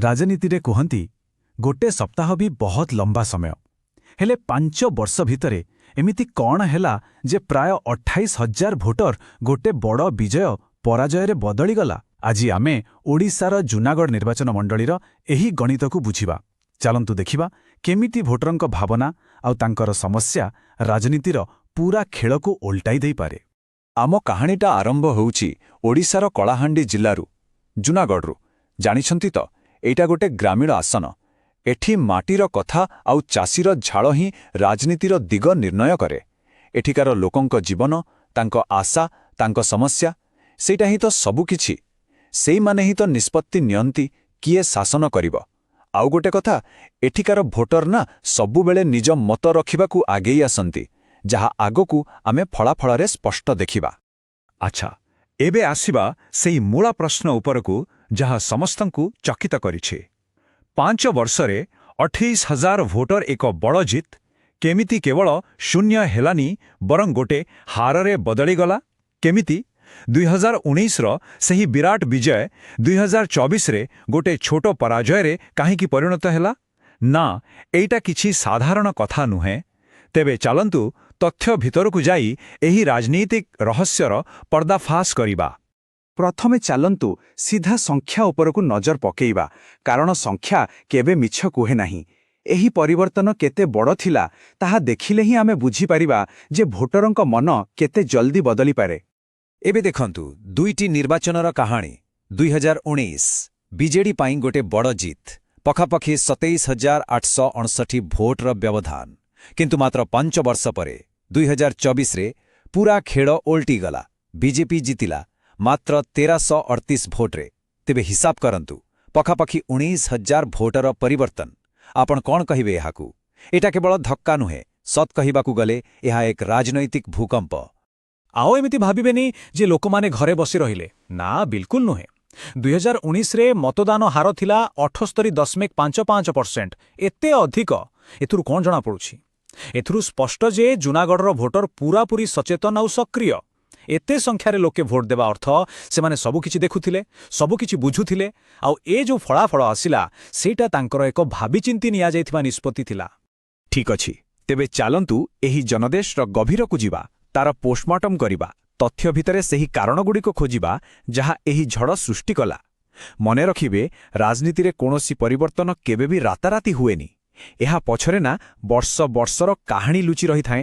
ରାଜନୀତିରେ କୁହନ୍ତି ଗୋଟେ ସପ୍ତାହ ବି ବହୁତ ଲମ୍ବା ସମୟ। ହେଲେ 5 ବର୍ଷ ଭିତରେ ଏମିତି କ'ଣ ହେଲା ଯେ ପ୍ରାୟ 28,000 ଭୋଟର ଗୋଟେ ବଡ଼ ବିଜୟ ପରାଜୟରେ ବଦଳିଗଲା? ଆଜି ଆମେ ଓଡ଼ିଶାର ଜୁନାଗଡ଼ ନିର୍ବାଚନ ମଣ୍ଡଳୀର ଏହି ଗଣିତକୁ ବୁଝିବା। ଚାଲନ୍ତୁ ଦେଖିବା କେମିତି ଭୋଟରଙ୍କ ଭାବନା ଆଉ ତାଙ୍କର ସମସ୍ୟା ରାଜନୀତିର ପୂରା ଖେଳକୁ ଓଲଟାଇ ଦେଇପାରେ। ଆମ କାହାଣୀଟା ଆରମ୍ଭ ହେଉଛି ଓଡ଼ିଶାର କଳାହାଣ୍ଡି ଜିଲ୍ଲାରୁ, ଜୁନାଗଡ଼ରୁ। ଜାଣିଛନ୍ତି ତ, ଏଇଟା ଗୋଟେ ଗ୍ରାମୀଣ ଆସନ। ଏଠି ମାଟିର କଥା ଆଉ ଚାଷୀର ଝାଳ ହିଁ ରାଜନୀତିର ଦିଗ ନିର୍ଣ୍ଣୟ କରେ। ଏଠିକାର ଲୋକଙ୍କ ଜୀବନ, ତାଙ୍କ ଆଶା, ତାଙ୍କ ସମସ୍ୟା, ସେଇଟା ହିଁ ତ ସବୁକିଛି। ସେଇମାନେ ହିଁ ତ ନିଷ୍ପତ୍ତି ନିଅନ୍ତି କିଏ ଶାସନ କରିବ। ଆଉ ଗୋଟେ କଥା, ଏଠିକାର ଭୋଟର ନା ସବୁବେଳେ ନିଜ ମତ ରଖିବାକୁ ଆଗେଇ ଆସନ୍ତି, ଯାହା ଆଗକୁ ଆମେ ଫଳାଫଳରେ ସ୍ପଷ୍ଟ ଦେଖିବା। ଆଚ୍ଛା, ଏବେ ଆସିବା ସେଇ ମୂଳ ପ୍ରଶ୍ନ ଉପରକୁ ଯାହା ସମସ୍ତଙ୍କୁ ଚକିତ କରିଛି। 5 ବର୍ଷରେ 28,000 ଭୋଟର ଏକ ବଡ଼ ଜିତ୍ କେମିତି କେବଳ ଶୂନ୍ୟ ହେଲାନି, ବରଂ ଗୋଟେ ହାରରେ ବଦଳିଗଲା? କେମିତି 2019ର ସେହି ବିରାଟ ବିଜୟ 2024ରେ ଗୋଟେ ଛୋଟ ପରାଜୟରେ କାହିଁକି ପରିଣତ ହେଲା? ନା, ଏଇଟା କିଛି ସାଧାରଣ କଥା ନୁହେଁ। ତେବେ ଚାଲନ୍ତୁ ତଥ୍ୟ ଭିତରକୁ ଯାଇ ଏହି ରାଜନୈତିକ ରହସ୍ୟର ପର୍ଦ୍ଦାଫାଶ କରିବା। ପ୍ରଥମେ ଚାଲନ୍ତୁ ସିଧା ସଂଖ୍ୟା ଉପରକୁ ନଜର ପକେଇବା, କାରଣ ସଂଖ୍ୟା କେବେ ମିଛ କୁହେ ନାହିଁ। ଏହି ପରିବର୍ତ୍ତନ କେତେ ବଡ଼ ଥିଲା ତାହା ଦେଖିଲେ ହିଁ ଆମେ ବୁଝିପାରିବା ଯେ ଭୋଟରଙ୍କ ମନ କେତେ ଜଲ୍ଦି ବଦଳିପାରେ। ଏବେ ଦେଖନ୍ତୁ ଦୁଇଟି ନିର୍ବାଚନର କାହାଣୀ। 2019 ବିଜେଡି ପାଇଁ ଗୋଟେ ବଡ଼ ଜିତ୍, ପାଖାପାଖି 27,859 ଭୋଟର ବ୍ୟବଧାନ। କିନ୍ତୁ ମାତ୍ର 5 ବର୍ଷ ପରେ 2024ରେ ପୂରା ଖେଳ ଓଲଟିଗଲା। ବିଜେପି ଜିତିଲା ମାତ୍ର 1,338 ଭୋଟରେ। ତେବେ ହିସାବ କରନ୍ତୁ, ପାଖାପାଖି 19,000 ଭୋଟର ପରିବର୍ତ୍ତନ। ଆପଣ କ'ଣ କହିବେ ଏହାକୁ? ଏଟା କେବଳ ଧକ୍କା ନୁହେଁ, ସତ୍ କହିବାକୁ ଗଲେ ଏହା ଏକ ରାଜନୈତିକ ଭୂକମ୍ପ। ଆଉ ଏମିତି ଭାବିବେନି ଯେ ଲୋକମାନେ ଘରେ ବସି ରହିଲେ। ନା, ବିଲକୁଲ ନୁହେଁ। 2019ରେ ମତଦାନ ହାର ଥିଲା 78.55%। ଏତେ ଅଧିକ। ଏଥିରୁ କ'ଣ ଜଣାପଡ଼ୁଛି? ଏଥିରୁ ସ୍ପଷ୍ଟ ଯେ ଜୁନାଗଡ଼ର ଭୋଟର ପୂରାପୂରି ସଚେତନ ଆଉ ସକ୍ରିୟ। ଏତେ ସଂଖ୍ୟାରେ ଲୋକେ ଭୋଟ ଦେବା ଅର୍ଥ ସେମାନେ ସବୁକିଛି ଦେଖୁଥିଲେ, ସବୁକିଛି ବୁଝୁଥିଲେ, ଆଉ ଏ ଯେଉଁ ଫଳାଫଳ ଆସିଲା ସେଇଟା ତାଙ୍କର ଏକ ଭାବିଚିନ୍ତି ନିଆଯାଇଥିବା ନିଷ୍ପତ୍ତି ଥିଲା। ଠିକ୍ ଅଛି, ତେବେ ଚାଲନ୍ତୁ ଏହି ଜନଦେଶର ଗଭୀରକୁ ଯିବା, ତାର ପୋଷ୍ଟମର୍ଟମ କରିବା, ତଥ୍ୟ ଭିତରେ ସେହି କାରଣଗୁଡ଼ିକ ଖୋଜିବା ଯାହା ଏହି ଝଡ଼ ସୃଷ୍ଟି କଲା। ମନେ ରଖିବେ, ରାଜନୀତିରେ କୌଣସି ପରିବର୍ତ୍ତନ କେବେ ବି ରାତାରାତି ହୁଏନି। ଏହା ପଛରେ ନା ବର୍ଷ ବର୍ଷର କାହାଣୀ ଲୁଚି ରହିଥାଏ।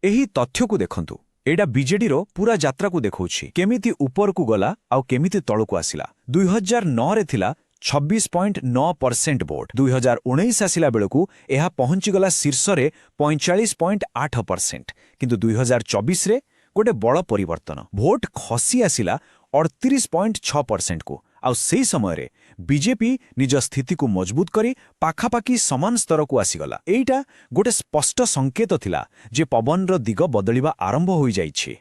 ଏହି ତଥ୍ୟକୁ ଦେଖନ୍ତୁ, ଏଇଟା ବିଜେଡିର ପୂରା ଯାତ୍ରାକୁ ଦେଖାଉଛି। କେମିତି ଉପରକୁ ଗଲା ଆଉ କେମିତି ତଳକୁ ଆସିଲା। 2009ରେ ଥିଲା 26.9% ଭୋଟ। 2019 ଆସିଲା ବେଳକୁ ଏହା ପହଞ୍ଚିଗଲା ଶୀର୍ଷରେ 45.8%। କିନ୍ତୁ 2024ରେ ଗୋଟେ ବଡ଼ ପରିବର୍ତ୍ତନ। ଭୋଟ ଖସି ଆସିଲା 38.6%କୁ। ଆଉ ସେହି ସମୟରେ ବିଜେପି ନିଜ ସ୍ଥିତିକୁ ମଜବୁତ କରି ପାଖାପାଖି ସମାନ ସ୍ତରକୁ ଆସିଗଲା। ଏଇଟା ଗୋଟେ ସ୍ପଷ୍ଟ ସଂକେତ ଥିଲା ଯେ ପବନର ଦିଗ ବଦଳିବା ଆରମ୍ଭ ହୋଇଯାଇଛି।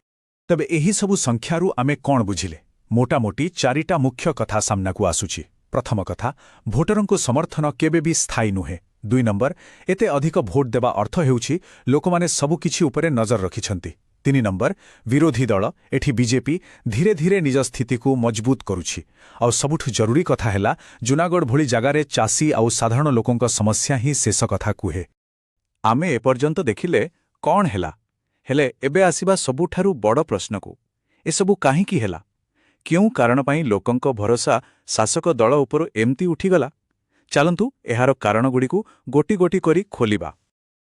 ତେବେ ଏହି ସବୁ ସଂଖ୍ୟାରୁ ଆମେ କ'ଣ ବୁଝିଲେ? ମୋଟାମୋଟି 4ଟା ମୁଖ୍ୟ କଥା ସାମ୍ନାକୁ ଆସୁଛି। ପ୍ରଥମ କଥା, ଭୋଟରଙ୍କୁ ସମର୍ଥନ କେବେ ବି ସ୍ଥାୟୀ ନୁହେଁ। 2 ନମ୍ବର, ଏତେ ଅଧିକ ଭୋଟ ଦେବା ଅର୍ଥ ହେଉଛି ଲୋକମାନେ ସବୁକିଛି ଉପରେ ନଜର ରଖିଛନ୍ତି। 3 ନମ୍ବର, ବିରୋଧୀ ଦଳ ଏଠି ବିଜେପି ଧୀରେ ଧୀରେ ନିଜ ସ୍ଥିତିକୁ ମଜବୁତ କରୁଛି। ଆଉ ସବୁଠୁ ଜରୁରୀ କଥା ହେଲା, ଜୁନାଗଡ଼ ଭଳି ଜାଗାରେ ଚାଷୀ ଆଉ ସାଧାରଣ ଲୋକଙ୍କ ସମସ୍ୟା ହିଁ ଶେଷ କଥା କୁହେ। ଆମେ ଏପର୍ଯ୍ୟନ୍ତ ଦେଖିଲେ କ'ଣ ହେଲା, ହେଲେ ଏବେ ଆସିବା ସବୁଠାରୁ ବଡ଼ ପ୍ରଶ୍ନକୁ। ଏସବୁ କାହିଁକି ହେଲା? କେଉଁ କାରଣ ପାଇଁ ଲୋକଙ୍କ ଭରସା ଶାସକ ଦଳ ଉପରୁ ଏମିତି ଉଠିଗଲା? ଚାଲନ୍ତୁ ଏହାର କାରଣଗୁଡ଼ିକୁ ଗୋଟି ଗୋଟି କରି ଖୋଲିବା।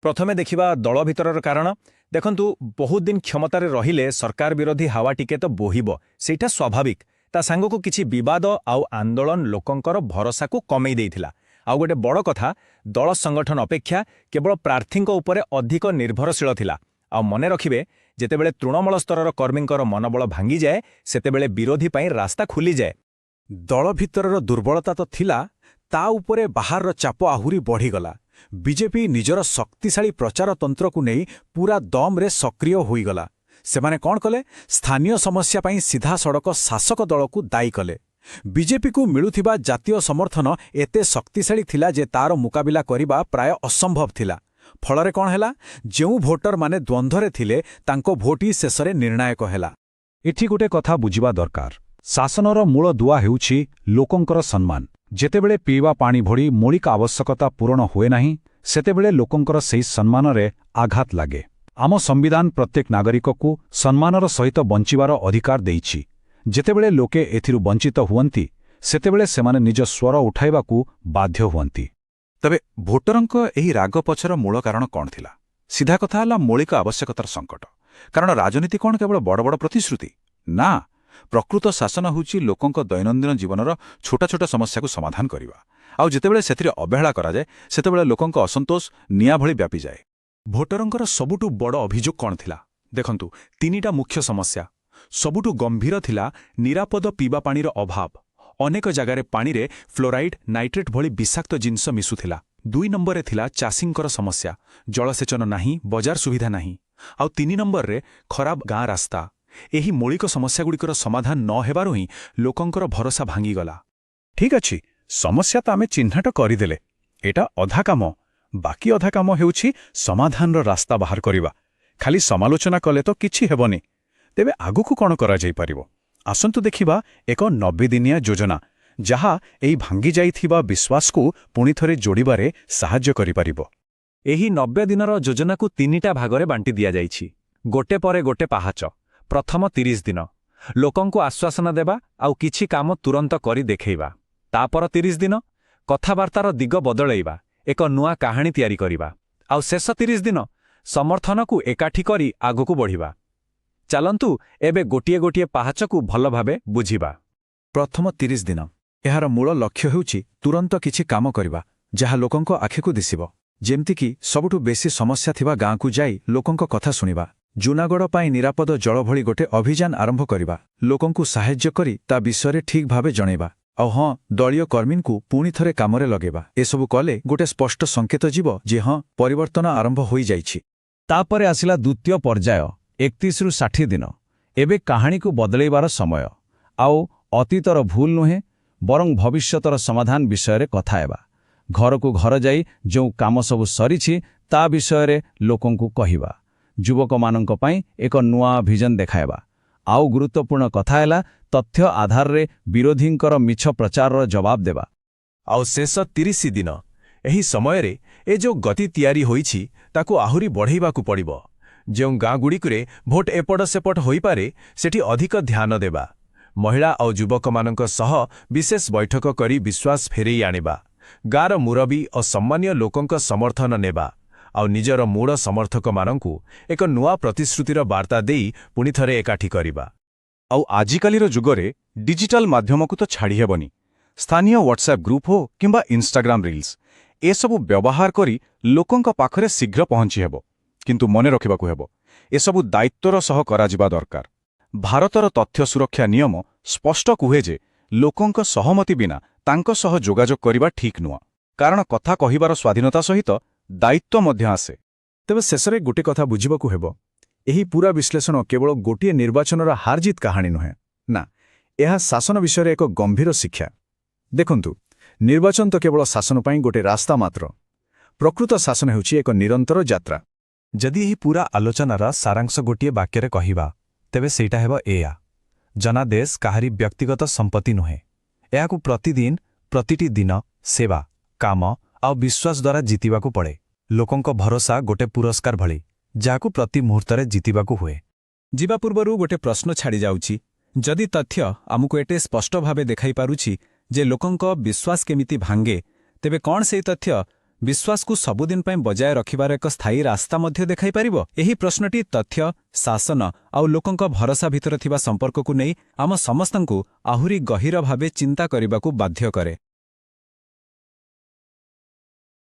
ପ୍ରଥମେ ଦେଖିବା ଦଳ ଭିତରର କାରଣ। ଦେଖନ୍ତୁ, ବହୁତ ଦିନ କ୍ଷମତାରେ ରହିଲେ ସରକାର ବିରୋଧୀ ହାୱା ଟିକେ ତ ବୋହିବ, ସେଇଟା ସ୍ୱାଭାବିକ। ତା ସାଙ୍ଗକୁ କିଛି ବିବାଦ ଆଉ ଆନ୍ଦୋଳନ ଲୋକଙ୍କର ଭରସାକୁ କମେଇ ଦେଇଥିଲା। ଆଉ ଗୋଟେ ବଡ଼ କଥା, ଦଳ ସଂଗଠନ ଅପେକ୍ଷା କେବଳ ପ୍ରାର୍ଥୀଙ୍କ ଉପରେ ଅଧିକ ନିର୍ଭରଶୀଳ ଥିଲା। ଆଉ ମନେ ରଖିବେ, ଯେତେବେଳେ ତୃଣମୂଳ ସ୍ତରର କର୍ମୀଙ୍କର ମନୋବଳ ଭାଙ୍ଗିଯାଏ, ସେତେବେଳେ ବିରୋଧୀ ପାଇଁ ରାସ୍ତା ଖୋଲିଯାଏ। ଦଳ ଭିତରର ଦୁର୍ବଳତା ତ ଥିଲା, ତା ଉପରେ ବାହାରର ଚାପ ଆହୁରି ବଢ଼ିଗଲା। ବିଜେପି ନିଜର ଶକ୍ତିଶାଳୀ ପ୍ରଚାର ତନ୍ତ୍ରକୁ ନେଇ ପୂରା ଦମରେ ସକ୍ରିୟ ହୋଇଗଲା। ସେମାନେ କ'ଣ କଲେ? ସ୍ଥାନୀୟ ସମସ୍ୟା ପାଇଁ ସିଧାସଳଖ ଶାସକ ଦଳକୁ ଦାୟୀ କଲେ। ବିଜେପିକୁ ମିଳୁଥିବା ଜାତୀୟ ସମର୍ଥନ ଏତେ ଶକ୍ତିଶାଳୀ ଥିଲା ଯେ ତାର ମୁକାବିଲା କରିବା ପ୍ରାୟ ଅସମ୍ଭବ ଥିଲା। ଫଳରେ କ'ଣ ହେଲା? ଯେଉଁ ଭୋଟରମାନେ ଦ୍ୱନ୍ଦ୍ୱରେ ଥିଲେ ତାଙ୍କ ଭୋଟ ହିଁ ଶେଷରେ ନିର୍ଣ୍ଣାୟକ ହେଲା। ଏଠି ଗୋଟେ କଥା ବୁଝିବା ଦରକାର। ଶାସନର ମୂଳ ଦୁଆ ହେଉଛି ଲୋକଙ୍କର ସମ୍ମାନ। ଯେତେବେଳେ ପିଇବା ପାଣି ଭଳି ମୌଳିକ ଆବଶ୍ୟକତା ପୂରଣ ହୁଏ ନାହିଁ ସେତେବେଳେ ଲୋକଙ୍କର ସେହି ସମ୍ମାନରେ ଆଘାତ ଲାଗେ। ଆମ ସମ୍ବିଧାନ ପ୍ରତ୍ୟେକ ନାଗରିକକୁ ସମ୍ମାନର ସହିତ ବଞ୍ଚିବାର ଅଧିକାର ଦେଇଛି। ଯେତେବେଳେ ଲୋକେ ଏଥିରୁ ବଞ୍ଚିତ ହୁଅନ୍ତି ସେତେବେଳେ ସେମାନେ ନିଜ ସ୍ୱର ଉଠାଇବାକୁ ବାଧ୍ୟ ହୁଅନ୍ତି। ତେବେ ଭୋଟରଙ୍କ ଏହି ରାଗ ପଛର ମୂଳ କାରଣ କ'ଣ ଥିଲା? ସିଧା କଥା ହେଲା ମୌଳିକ ଆବଶ୍ୟକତାର ସଙ୍କଟ। କାରଣ ରାଜନୀତି କ'ଣ କେବଳ ବଡ଼ ବଡ଼ ପ୍ରତିଶ୍ରୁତି? ନା, ପ୍ରକୃତ ଶାସନ ହେଉଛି ଲୋକଙ୍କ ଦୈନନ୍ଦିନ ଜୀବନର ଛୋଟ ଛୋଟ ସମସ୍ୟାକୁ ସମାଧାନ କରିବା। ଆଉ ଯେତେବେଳେ ସେଥିରେ ଅବହେଳା କରାଯାଏ ସେତେବେଳେ ଲୋକଙ୍କ ଅସନ୍ତୋଷ ନିଆଁ ଭଳି ବ୍ୟାପିଯାଏ। ଭୋଟରଙ୍କର ସବୁଠୁ ବଡ଼ ଅଭିଯୋଗ କ'ଣ ଥିଲା? ଦେଖନ୍ତୁ, ତିନିଟା ମୁଖ୍ୟ ସମସ୍ୟା। ସବୁଠୁ ଗମ୍ଭୀର ଥିଲା ନିରାପଦ ପିଇବା ପାଣିର ଅଭାବ। ଅନେକ ଜାଗାରେ ପାଣିରେ ଫ୍ଲୋରାଇଡ୍, ନାଇଟ୍ରେଟ୍ ଭଳି ବିଷାକ୍ତ ଜିନିଷ ମିଶୁଥିଲା। 2 ନମ୍ବରରେ ଥିଲା ଚାଷୀଙ୍କର ସମସ୍ୟା। ଜଳସେଚନ ନାହିଁ, ବଜାର ସୁବିଧା ନାହିଁ। ଆଉ 3 ନମ୍ବରରେ ଖରାପ ଗାଁ ରାସ୍ତା। ଏହି ମୌଳିକ ସମସ୍ୟାଗୁଡ଼ିକର ସମାଧାନ ନ ହେବାରୁ ହିଁ ଲୋକଙ୍କର ଭରସା ଭାଙ୍ଗିଗଲା। ଠିକ୍ ଅଛି, ସମସ୍ୟା ତ ଆମେ ଚିହ୍ନଟ କରିଦେଲେ। ଏଇଟା ଅଧା କାମ। ବାକି ଅଧା କାମ ହେଉଛି ସମାଧାନର ରାସ୍ତା ବାହାର କରିବା। ଖାଲି ସମାଲୋଚନା କଲେ ତ କିଛି ହେବନି। ତେବେ ଆଗକୁ କ'ଣ କରାଯାଇପାରିବ? ଆସନ୍ତୁ ଦେଖିବା ଏକ 90 ଦିନିଆ ଯୋଜନା, ଯାହା ଏହି ଭାଙ୍ଗିଯାଇଥିବା ବିଶ୍ୱାସକୁ ପୁଣିଥରେ ଯୋଡ଼ିବାରେ ସାହାଯ୍ୟ କରିପାରିବ। ଏହି 90 ଦିନର ଯୋଜନାକୁ 3ଟା ଭାଗରେ ବାଣ୍ଟି ଦିଆଯାଇଛି। ଗୋଟେ ପରେ ଗୋଟେ ପାହାଚ। ପ୍ରଥମ 30 ଦିନ ଲୋକଙ୍କୁ ଆଶ୍ୱାସନା ଦେବା ଆଉ କିଛି କାମ ତୁରନ୍ତ କରି ଦେଖେଇବା। ତାପର 30 ଦିନ କଥାବାର୍ତ୍ତାର ଦିଗ ବଦଳେଇବା, ଏକ ନୂଆ କାହାଣୀ ତିଆରି କରିବା। ଆଉ ଶେଷ 30 ଦିନ ସମର୍ଥନକୁ ଏକାଠି କରି ଆଗକୁ ବଢ଼ିବା। ଚାଲନ୍ତୁ ଏବେ ଗୋଟିଏ ଗୋଟିଏ ପାହାଚକୁ ଭଲ ଭାବେ ବୁଝିବା। ପ୍ରଥମ 30 ଦିନ। ଏହାର ମୂଳ ଲକ୍ଷ୍ୟ ହେଉଛି ତୁରନ୍ତ କିଛି କାମ କରିବା, ଯାହା ଲୋକଙ୍କ ଆଖିକୁ ଦିଶିବ। ଯେମିତିକି ସବୁଠୁ ବେଶି ସମସ୍ୟା ଥିବା ଗାଁକୁ ଯାଇ ଲୋକଙ୍କ କଥା ଶୁଣିବା। ଜୁନାଗଡ଼ ପାଇଁ ନିରାପଦ ଜଳ ଭଳି ଗୋଟେ ଅଭିଯାନ ଆରମ୍ଭ କରିବା। ଲୋକଙ୍କୁ ସାହାଯ୍ୟ କରି ତା ବିଷୟରେ ଠିକ୍ ଭାବେ ଜଣାଇବା। ଆଉ ହଁ, ଦଳୀୟ କର୍ମୀଙ୍କୁ ପୁଣିଥରେ କାମରେ ଲଗେଇବା। ଏସବୁ କଲେ ଗୋଟେ ସ୍ପଷ୍ଟ ସଙ୍କେତ ଯିବ ଯେ ହଁ, ପରିବର୍ତ୍ତନ ଆରମ୍ଭ ହୋଇଯାଇଛି। ତାପରେ ଆସିଲା ଦ୍ୱିତୀୟ ପର୍ଯ୍ୟାୟ, 31ରୁ 60 ଦିନ। ଏବେ କାହାଣୀକୁ ବଦଳାଇବାର ସମୟ। ଆଉ ଅତୀତର ଭୁଲ ନୁହେଁ, ବରଂ ଭବିଷ୍ୟତର ସମାଧାନ ବିଷୟରେ କଥା ହେବା। ଘରକୁ ଘର ଯାଇ ଯେଉଁ କାମ ସବୁ ସରିଛି ତା ବିଷୟରେ ଲୋକଙ୍କୁ କହିବା। ଯୁବକମାନଙ୍କ ପାଇଁ ଏକ ନୂଆ ଭିଜନ ଦେଖାଇବା। ଆଉ ଗୁରୁତ୍ୱପୂର୍ଣ୍ଣ କଥା ହେଲା ତଥ୍ୟ ଆଧାରରେ ବିରୋଧୀଙ୍କର ମିଛ ପ୍ରଚାରର ଜବାବ ଦେବା। ଆଉ ଶେଷ 30 ଦିନ। ଏହି ସମୟରେ ଏ ଯେଉଁ ଗତି ତିଆରି ହୋଇଛି ତାକୁ ଆହୁରି ବଢ଼ାଇବାକୁ ପଡ଼ିବ। ଯେଉଁ ଗାଁଗୁଡ଼ିକରେ ଭୋଟ ଏପଟ ସେପଟ ହୋଇପାରେ ସେଠି ଅଧିକ ଧ୍ୟାନ ଦେବା। ମହିଳା ଆଉ ଯୁବକମାନଙ୍କ ସହ ବିଶେଷ ବୈଠକ କରି ବିଶ୍ୱାସ ଫେରେଇ ଆଣିବା। ଗାଁର ମୁରବୀ ଓ ସମ୍ମାନୀୟ ଲୋକଙ୍କ ସମର୍ଥନ ନେବା। ଆଉ ନିଜର ମୂଳ ସମର୍ଥକମାନଙ୍କୁ ଏକ ନୂଆ ପ୍ରତିଶ୍ରୁତିର ବାର୍ତ୍ତା ଦେଇ ପୁଣିଥରେ ଏକାଠି କରିବା। ଆଉ ଆଜିକାଲିର ଯୁଗରେ ଡିଜିଟାଲ ମାଧ୍ୟମକୁ ତ ଛାଡ଼ି ହେବନି। ସ୍ଥାନୀୟ ହ୍ୱାଟ୍ସଆପ୍ ଗ୍ରୁପ୍ ହୋ କିମ୍ବା ଇନଷ୍ଟାଗ୍ରାମ ରିଲ୍ସ, ଏସବୁ ବ୍ୟବହାର କରି ଲୋକଙ୍କ ପାଖରେ ଶୀଘ୍ର ପହଞ୍ଚି ହେବ। କିନ୍ତୁ ମନେ ରଖିବାକୁ ହେବ, ଏସବୁ ଦାୟିତ୍ୱର ସହ କରାଯିବା ଦରକାର। ଭାରତର ତଥ୍ୟ ସୁରକ୍ଷା ନିୟମ ସ୍ପଷ୍ଟ କୁହେ ଯେ ଲୋକଙ୍କ ସହମତି ବିନା ତାଙ୍କ ସହ ଯୋଗାଯୋଗ କରିବା ଠିକ୍ ନୁହଁ। କାରଣ କଥା କହିବାର ସ୍ୱାଧୀନତା ସହିତ ଦାୟିତ୍ୱ ମଧ୍ୟ ଆସେ। ତେବେ ଶେଷରେ ଗୋଟେ କଥା ବୁଝିବାକୁ ହେବ, ଏହି ପୂରା ବିଶ୍ଳେଷଣ କେବଳ ଗୋଟିଏ ନିର୍ବାଚନର ହାରଜିତ୍ କାହାଣୀ ନୁହେଁ। ନା, ଏହା ଶାସନ ବିଷୟରେ ଏକ ଗମ୍ଭୀର ଶିକ୍ଷା। ଦେଖନ୍ତୁ, ନିର୍ବାଚନ ତ କେବଳ ଶାସନ ପାଇଁ ଗୋଟେ ରାସ୍ତା ମାତ୍ର। ପ୍ରକୃତ ଶାସନ ହେଉଛି ଏକ ନିରନ୍ତର ଯାତ୍ରା। ଯଦି ଏହି ପୂରା ଆଲୋଚନାର ସାରାଂଶ ଗୋଟିଏ ବାକ୍ୟରେ କହିବା, ତେବେ ସେଇଟା ହେବ ଏଇଆ: ଜନାଦେଶ କାହାରି ବ୍ୟକ୍ତିଗତ ସମ୍ପତ୍ତି ନୁହେଁ। ଏହାକୁ ପ୍ରତିଦିନ, ପ୍ରତିଟି ଦିନ ସେବା, କାମ ଆଉ ବିଶ୍ୱାସ ଦ୍ୱାରା ଜିତିବାକୁ ପଡ଼େ। ଲୋକଙ୍କ ଭରସା ଗୋଟେ ପୁରସ୍କାର ଭଳି, ଯାହାକୁ ପ୍ରତି ମୁହୂର୍ତ୍ତରେ ଜିତିବାକୁ ହୁଏ। ଯିବା ପୂର୍ବରୁ ଗୋଟେ ପ୍ରଶ୍ନ ଛାଡ଼ି ଯାଉଛି। ଯଦି ତଥ୍ୟ ଆମକୁ ଏତେ ସ୍ପଷ୍ଟ ଭାବେ ଦେଖାଇ ପାରୁଛି ଯେ ଲୋକଙ୍କ ବିଶ୍ୱାସ କେମିତି ଭାଙ୍ଗେ, ତେବେ କ'ଣ ସେହି ତଥ୍ୟ ବିଶ୍ୱାସକୁ ସବୁଦିନ ପାଇଁ ବଜାୟ ରଖିବାର ଏକ ସ୍ଥାୟୀ ରାସ୍ତା ମଧ୍ୟ ଦେଖାଇପାରିବ? ଏହି ପ୍ରଶ୍ନଟି ତଥ୍ୟ, ଶାସନ ଆଉ ଲୋକଙ୍କ ଭରସା ଭିତରେ ଥିବା ସମ୍ପର୍କକୁ ନେଇ ଆମ ସମସ୍ତଙ୍କୁ ଆହୁରି ଗହୀର ଭାବେ ଚିନ୍ତା କରିବାକୁ ବାଧ୍ୟ କରେ।